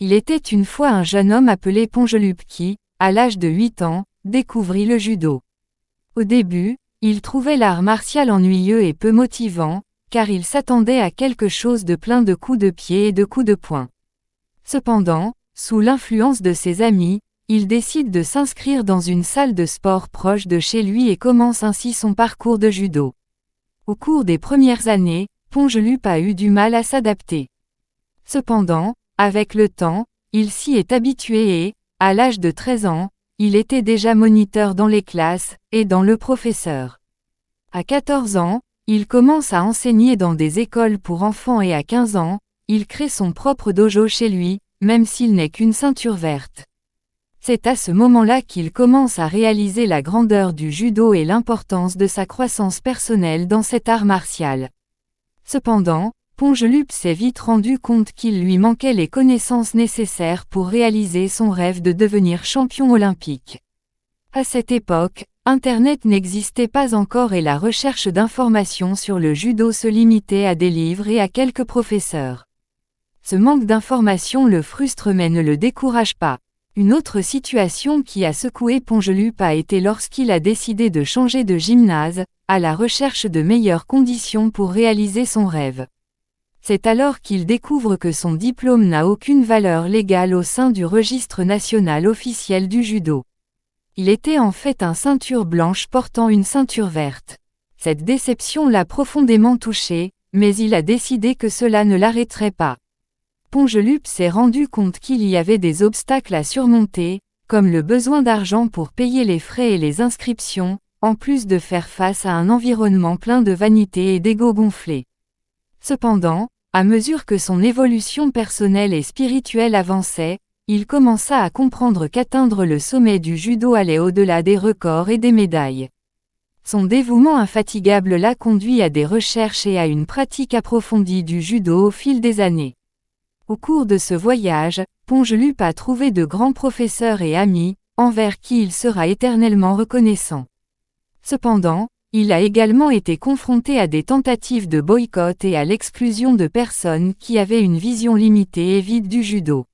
Il était une fois un jeune homme appelé Pongelup qui, à l'âge de 8 ans, découvrit le judo. Au début, il trouvait l'art martial ennuyeux et peu motivant, car il s'attendait à quelque chose de plein de coups de pied et de coups de poing. Cependant, sous l'influence de ses amis, il décide de s'inscrire dans une salle de sport proche de chez lui et commence ainsi son parcours de judo. Au cours des premières années, Pongelup a eu du mal à s'adapter. Cependant, avec le temps, il s'y est habitué et, à l'âge de 13 ans, il était déjà moniteur dans les classes, aidant le professeur. À 14 ans, il commence à enseigner dans des écoles pour enfants et à 15 ans, il crée son propre dojo chez lui, même s'il n'est qu'une ceinture verte. C'est à ce moment-là qu'il commence à réaliser la grandeur du judo et l'importance de sa croissance personnelle dans cet art martial. Cependant, Pongelup s'est vite rendu compte qu'il lui manquait les connaissances nécessaires pour réaliser son rêve de devenir champion olympique. À cette époque, Internet n'existait pas encore et la recherche d'informations sur le judo se limitait à des livres et à quelques professeurs. Ce manque d'informations le frustre mais ne le décourage pas. Une autre situation qui a secoué Pongelup a été lorsqu'il a décidé de changer de gymnase, à la recherche de meilleures conditions pour réaliser son rêve. C'est alors qu'il découvre que son diplôme n'a aucune valeur légale au sein du registre national officiel du judo. Il était en fait un ceinture blanche portant une ceinture verte. Cette déception l'a profondément touché, mais il a décidé que cela ne l'arrêterait pas. Pongelup s'est rendu compte qu'il y avait des obstacles à surmonter, comme le besoin d'argent pour payer les frais et les inscriptions, en plus de faire face à un environnement plein de vanité et d'ego gonflé. Cependant, à mesure que son évolution personnelle et spirituelle avançait, il commença à comprendre qu'atteindre le sommet du judo allait au-delà des records et des médailles. Son dévouement infatigable l'a conduit à des recherches et à une pratique approfondie du judo au fil des années. Au cours de ce voyage, Pongelup a trouvé de grands professeurs et amis, envers qui il sera éternellement reconnaissant. Cependant, il a également été confronté à des tentatives de boycott et à l'exclusion de personnes qui avaient une vision limitée et vide du judo.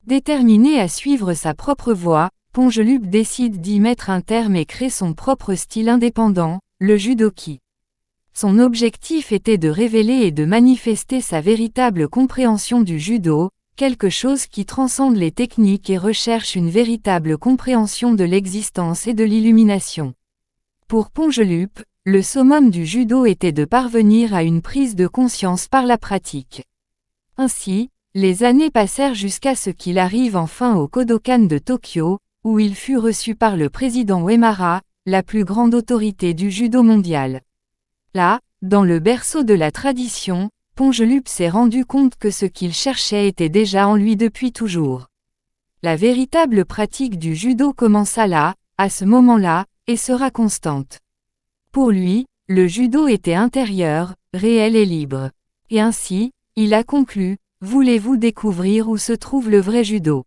Déterminé à suivre sa propre voie, Pongelup décide d'y mettre un terme et crée son propre style indépendant, le judoki. Son objectif était de révéler et de manifester sa véritable compréhension du judo, quelque chose qui transcende les techniques et recherche une véritable compréhension de l'existence et de l'illumination. Pour Pongelup, le summum du judo était de parvenir à une prise de conscience par la pratique. Ainsi, les années passèrent jusqu'à ce qu'il arrive enfin au Kodokan de Tokyo, où il fut reçu par le président Uemara, la plus grande autorité du judo mondial. Là, dans le berceau de la tradition, Pongelup s'est rendu compte que ce qu'il cherchait était déjà en lui depuis toujours. La véritable pratique du judo commença là, à ce moment-là, et sera constante. Pour lui, le judo était intérieur, réel et libre. Et ainsi, il a conclu, « Voulez-vous découvrir où se trouve le vrai judo ?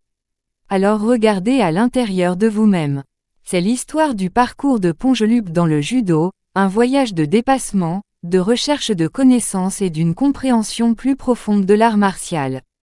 Alors regardez à l'intérieur de vous-même. » C'est l'histoire du parcours de Pongelup dans le judo, un voyage de dépassement, de recherche de connaissances et d'une compréhension plus profonde de l'art martial.